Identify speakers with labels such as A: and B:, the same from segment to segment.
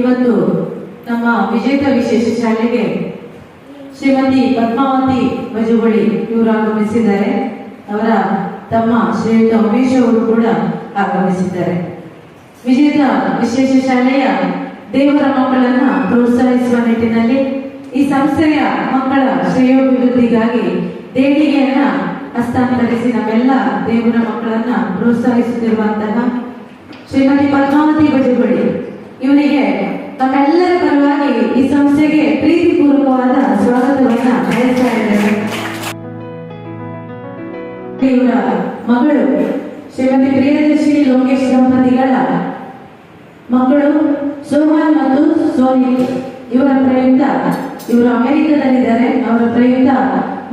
A: ಇವತ್ತು ನಮ್ಮ ವಿಜೇತ ವಿಶೇಷ ಶಾಲೆಗೆ ಶ್ರೀಮತಿ ಪದ್ಮಾವತಿ ಮಜುಗೊಳಿ ಇವರು ಆಗಮಿಸಿದ್ದಾರೆ. ಅವರ ತಮ್ಮ ಶ್ರೀಯುತ ಉಮೇಶ್ ಅವರು ಕೂಡ ಆಗಮಿಸಿದ್ದಾರೆ. ವಿಜೇತ ವಿಶೇಷ ಶಾಲೆಯ ದೇವರ ಮಕ್ಕಳನ್ನ ಪ್ರೋತ್ಸಾಹಿಸುವ ನಿಟ್ಟಿನಲ್ಲಿ ಈ ಸಂಸ್ಥೆಯ ಮಕ್ಕಳ ಶ್ರೇಯೋಭಿವೃದ್ಧಿಗಾಗಿ ದೇಣಿಗೆಯನ್ನ ಹಸ್ತಾಂತರಿಸಿ ನಮ್ಮೆಲ್ಲ ದೇವರ ಮಕ್ಕಳನ್ನ ಪ್ರೋತ್ಸಾಹಿಸುತ್ತಿರುವಂತಹ ಶ್ರೀಮತಿ ಪದ್ಮಾವತಿ ಮಜುಗೊಳಿ ಇವರಿಗೆ ನಮ್ಮೆಲ್ಲರ ಪರವಾಗಿ ಈ ಸಂಸ್ಥೆಗೆ ಪ್ರೀತಿಪೂರ್ವಕವಾದ ಸ್ವಾಗತವನ್ನ ಬಯಸ್ತಾ ಇದ್ದಾರೆ. ಇವರ ಮಗಳು ಶ್ರೀಮತಿ ಪ್ರಿಯದರ್ಶಿನಿ ಲೋಕೇಶ್ ದಂಪತಿಗಳ ಮಕ್ಕಳು ಸೋಹನ್ ಮತ್ತು ಸೋಹಿತ್ ಇವರ ಪ್ರಯುಕ್ತ ಇವರು ಅಮೆರಿಕದಲ್ಲಿದ್ದಾರೆ. ಅವರ ಪ್ರಯುಕ್ತ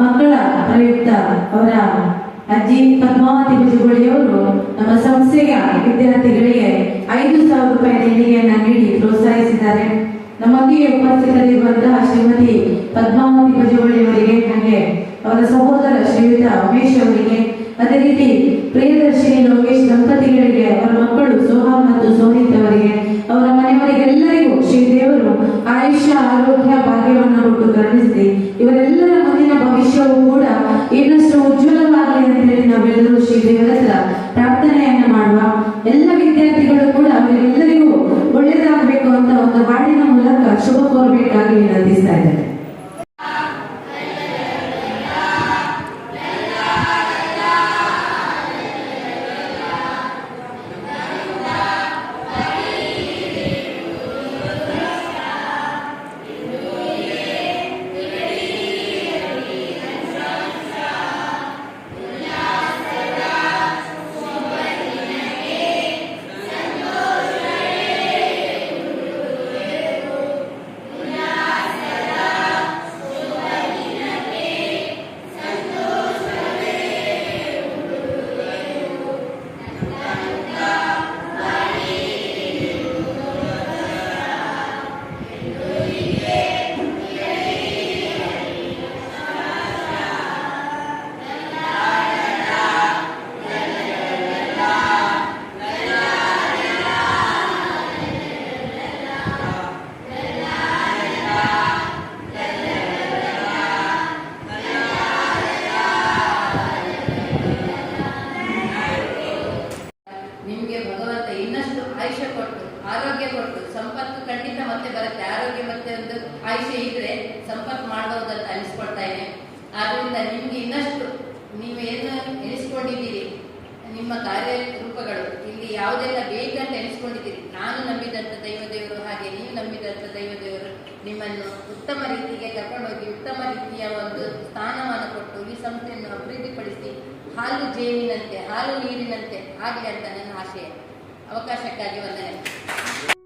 A: ಮಕ್ಕಳ ಪ್ರಯುಕ್ತ ಅವರ ಅಜ್ಜಿ ಪದ್ಮಾವತಿ ಮಜುಗೊಳಿಯವರು ನಮ್ಮ ಸಂಸ್ಥೆಯ ವಿದ್ಯಾರ್ಥಿಗಳಿಗೆ 5,000 ರೂಪಾಯಿ ದೇಣಿಗೆಯನ್ನ ನೀಡಿ ಪ್ರೋತ್ಸಾಹಿಸಿದ್ದಾರೆ. ನಮ್ಮೊಂದಿಗೆ ಉಪಸ್ಥಿತರಿರುವಂತಹ ಶ್ರೀಮತಿ ಪದ್ಮಾವತಿ ಮಜುಗೊಳಿ ಅವರಿಗೆ, ಹಾಗೆ ಅವರ ಸಹೋದರ ಶ್ರೀಯುತ ಉಮೇಶ್ ಅವರಿಗೆ, ಅದೇ ರೀತಿ ಪ್ರಿಯದರ್ಶಿನಿ ಲೋಕೇಶ್ ದಂಪತಿಗಳಿಗೆ, ಅವರ ಮಕ್ಕಳು ಸೋಹನ್ ಮತ್ತು ಸೋಹಿತ್ ಅವರಿಗೆ, ಅವರ ಮನೆಯವರಿಗೆಲ್ಲರಿಗೂ ಶ್ರೀದೇವರು ಆಯುಷ್ಯ ಆರೋಗ್ಯ ಭಾಗ್ಯವನ್ನು ಕೊಟ್ಟು ಕರುಣಿಸಿ ಇವರೆಲ್ಲರ ಮುಂದಿನ ಭವಿಷ್ಯವು ಕೂಡ ಇನ್ನಷ್ಟು ಉಜ್ವಲವಾಗಲಿ ಅಂತ ಹೇಳಿ ನಾವೆಲ್ಲರೂ ಶ್ರೀದೇವರ ಹತ್ರ ಪ್ರಾರ್ಥನೆಯನ್ನ ಮಾಡುವ. ಎಲ್ಲ ವಿದ್ಯಾರ್ಥಿಗಳು ಕೂಡ ಅವರೆಲ್ಲರಿಗೂ ಒಳ್ಳೆಯದಾಗಬೇಕು ಅಂತ ಒಂದು ಹಾಡಿನ ಮೂಲಕ ಶುಭ ಕೋರಬೇಕಾಗಿ ವಿನಂತಿಸ್ತಾ ಇದ್ದಾರೆ.
B: ಆಯುಷ್ಯ ಕೊಟ್ಟು ಆರೋಗ್ಯ ಕೊಟ್ಟು ಸಂಪತ್ತು ಖಂಡಿತ ಮತ್ತೆ ಬರುತ್ತೆ. ಆರೋಗ್ಯ ಮತ್ತೆ ಒಂದು ಆಯುಷ್ಯ ಇದ್ರೆ ಸಂಪತ್ತು ಮಾಡಬಹುದಂತ ಅನಿಸ್ಕೊಳ್ತಾ ಇದೆ. ಆದ್ರಿಂದ ನಿಮ್ಗೆ ಇನ್ನಷ್ಟು ನೀವೇನು ಎನಿಸ್ಕೊಂಡಿದ್ದೀರಿ, ನಿಮ್ಮ ಕಾರ್ಯರೂಪಗಳು ಇಲ್ಲಿ ಯಾವುದೆಲ್ಲ ಬೇಕಂತ ಎನಿಸ್ಕೊಂಡಿದ್ದೀರಿ, ನಾನು ನಂಬಿದಂಥ ದೈವದೇವರು ಹಾಗೆ ನೀವು ನಂಬಿದಂಥ ದೈವದೇವರು ನಿಮ್ಮನ್ನು ಉತ್ತಮ ರೀತಿಗೆ ಕರ್ಕೊಂಡೋಗಿ ಉತ್ತಮ ರೀತಿಯ ಒಂದು ಸ್ಥಾನಮಾನ ಕೊಟ್ಟು ಈ ಸಂಸ್ಥೆಯನ್ನು ಅಭಿವೃದ್ಧಿಪಡಿಸಿ ಹಾಲು ಜೇನಿನಂತೆ ಹಾಲು ನೀರಿನಂತೆ ಆಗಲಿ ಅಂತ ನನ್ನ ಆಶಯ. ಅವಕಾಶಕ್ಕಾಗಿ ವಂದನೆ.